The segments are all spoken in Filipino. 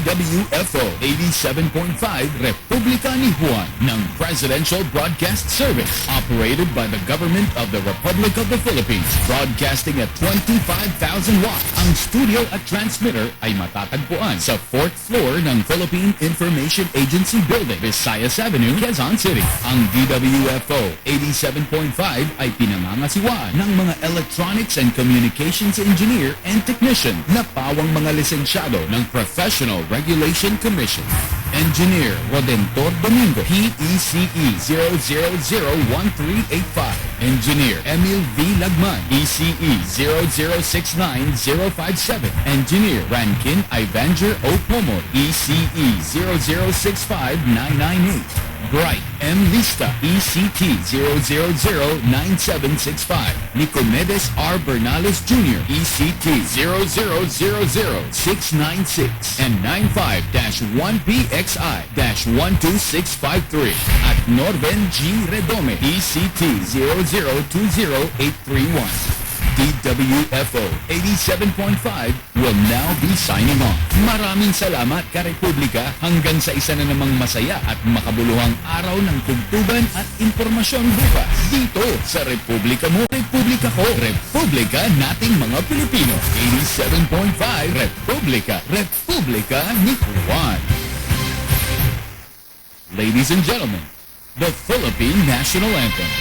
DWFO 87.5 Republika ni Juan ng Presidential Broadcast Service, operated by the Government of the Republic of the Philippines, broadcasting at 25,000 watts. Ang studio at transmitter ay matatagpuan sa 4th floor ng Philippine Information Agency Building, Visayas Avenue, Quezon City. Ang DWFO 87.5 ay pinangangasiwaan ng mga electronics and communications engineer and technician na pawang mga lisensyado ng Professional Regulation Commission. Engineer Rodentor Domingo, PECE 0001385. Engineer Emil V. Lagman, ECE 0069057. Engineer Rankin Ivanger O. Pomor, ECE 0065998. Bright M. Lista, ECT 0009765. Nicomedes R. Bernales Jr., ECT 0000696 and 95-1PXI-12653. At Norben G. Redome, ECT 0020831. DWFO 87.5 will now be signing off. Maraming salamat, Karepublika, hanggang sa isa na namang masaya at makabuluhang araw ng tugtugan at impormasyon bukas. Dito sa Republika mo, Republika ko, Republika nating mga Pilipino. 87.5 Republika, Republika ni Juan. Ladies and gentlemen, the Philippine National Anthem.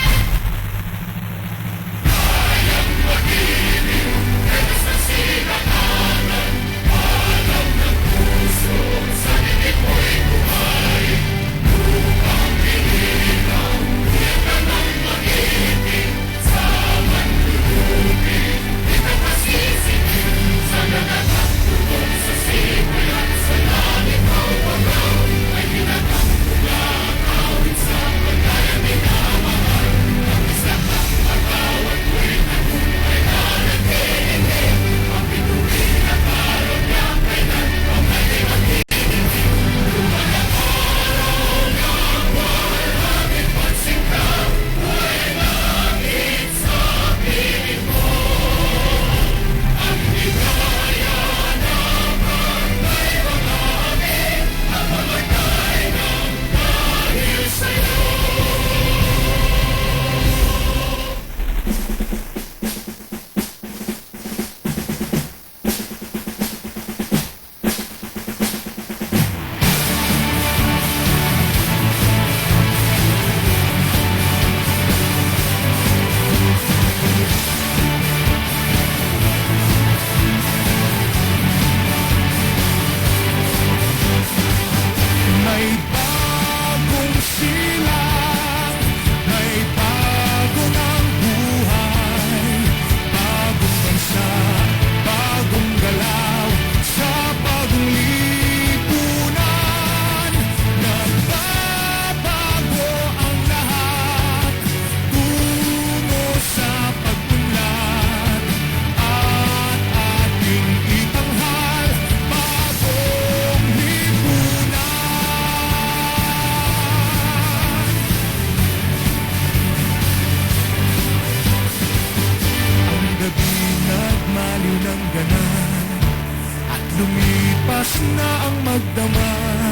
Lumipas na ang magdamag.